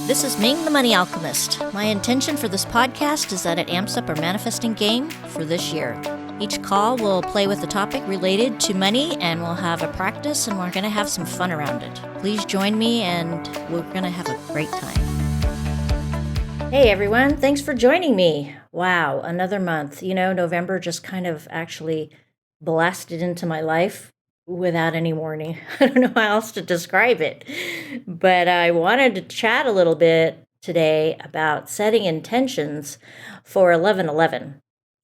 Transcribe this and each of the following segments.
This is Ming the Money Alchemist. My intention for this podcast is that it amps up our manifesting game for this year. Each call will play with a topic related to money, and we'll have a practice, and we're going to have some fun around it. Please join me, and we're going to have a great time. Hey everyone, thanks for joining me. Wow, another month. November just kind of actually blasted into my life without any warning. I don't know how else to describe it, but I wanted to chat a little bit today about setting intentions for 11/11.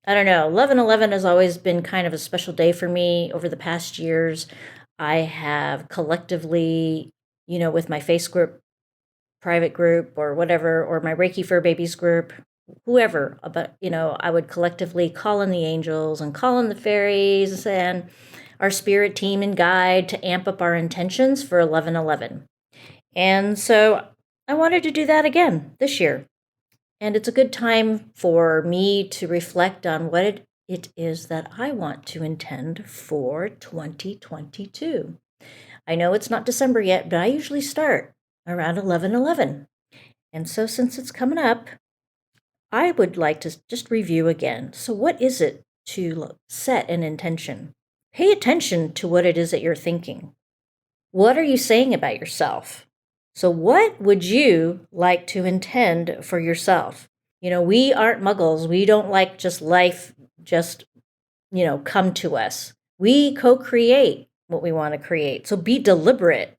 I don't know, 11/11 has always been kind of a special day for me over the past years. I have collectively, with my Facebook private group or whatever, or my Reiki Fur Babies group, whoever, but I would collectively call in the angels and call in the fairies and our spirit team and guide to amp up our intentions for 11/11. And so I wanted to do that again this year. And it's a good time for me to reflect on what it is that I want to intend for 2022. I know it's not December yet, but I usually start around 11/11. And so since it's coming up, I would like to just review again. So what is it to set an intention? Pay attention to what it is that you're thinking. What are you saying about yourself? So what would you like to intend for yourself? We aren't muggles. We don't like just life just, come to us. We co-create what we want to create. So be deliberate.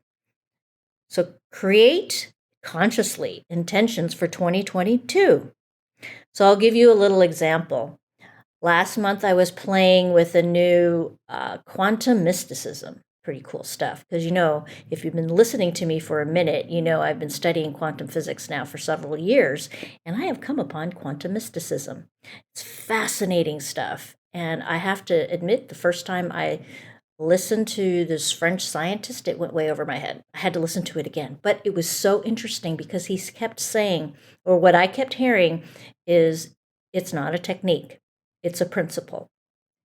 So create consciously intentions for 2022. So I'll give you a little example. Last month, I was playing with a new quantum mysticism. Pretty cool stuff. Because, if you've been listening to me for a minute, I've been studying quantum physics now for several years, and I have come upon quantum mysticism. It's fascinating stuff. And I have to admit, the first time I listened to this French scientist, it went way over my head. I had to listen to it again. But it was so interesting because he kept saying, or what I kept hearing is, it's not a technique. It's a principle.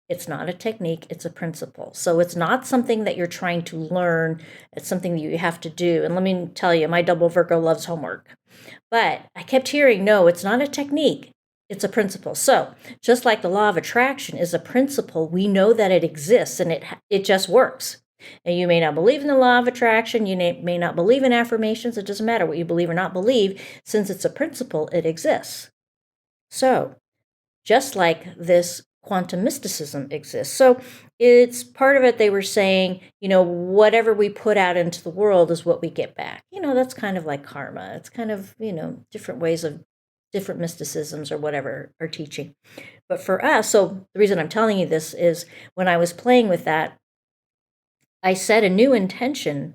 It's not a technique, it's a principle. So it's not something that you're trying to learn. It's something that you have to do. And let me tell you, my double Virgo loves homework. But I kept hearing, no, it's not a technique. It's a principle. So just like the law of attraction is a principle, we know that it exists and it just works. And you may not believe in the law of attraction. You may not believe in affirmations. It doesn't matter what you believe or not believe. Since it's a principle, it exists. So just like this quantum mysticism exists. So it's part of it. They were saying, whatever we put out into the world is what we get back. That's kind of like karma. It's kind of, different ways of different mysticisms or whatever are teaching. But for us, so the reason I'm telling you this is when I was playing with that, I set a new intention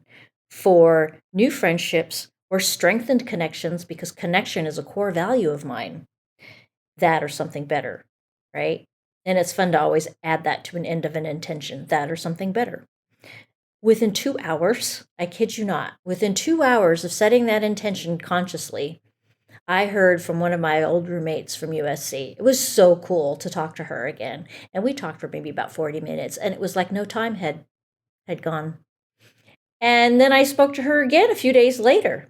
for new friendships or strengthened connections, because connection is a core value of mine. That or something better, right? And it's fun to always add that to an end of an intention, that or something better. Within 2 hours, I kid you not, within 2 hours of setting that intention consciously, I heard from one of my old roommates from USC. It was so cool to talk to her again. And we talked for maybe about 40 minutes, and it was like no time had gone. And then I spoke to her again a few days later.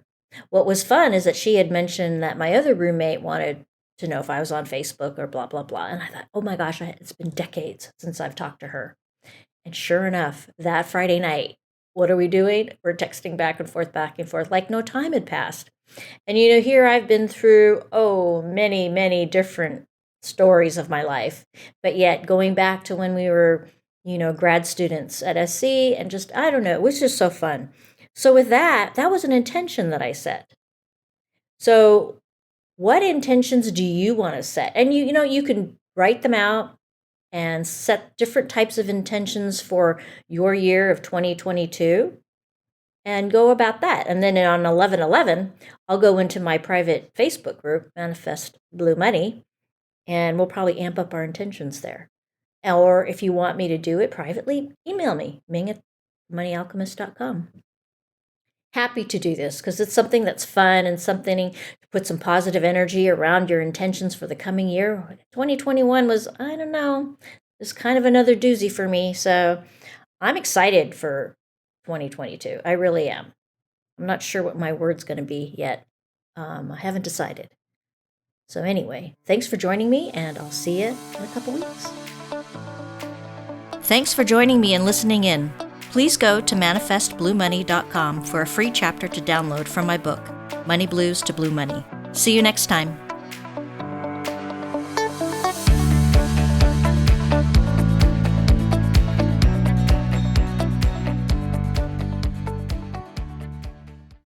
What was fun is that she had mentioned that my other roommate wanted to know if I was on Facebook or blah, blah, blah. And I thought, oh my gosh, it's been decades since I've talked to her. And sure enough, that Friday night, what are we doing? We're texting back and forth, like no time had passed. And here I've been through, many, many different stories of my life. But yet going back to when we were, grad students at SC, and just, I don't know, it was just so fun. So with that was an intention that I set. So what intentions do you want to set? And you can write them out and set different types of intentions for your year of 2022 and go about that. And then on 11/11, I'll go into my private Facebook group, Manifest Blue Money, and we'll probably amp up our intentions there. Or if you want me to do it privately, email me, ming@moneyalchemist.com. Happy to do this because it's something that's fun and something to put some positive energy around your intentions for the coming year. 2021 was, I don't know, it's kind of another doozy for me. So I'm excited for 2022. I really am. I'm not sure what my word's going to be yet. I haven't decided. So anyway, thanks for joining me, and I'll see you in a couple weeks. Thanks for joining me and listening in. Please go to manifestbluemoney.com for a free chapter to download from my book, Money Blues to Blue Money. See you next time.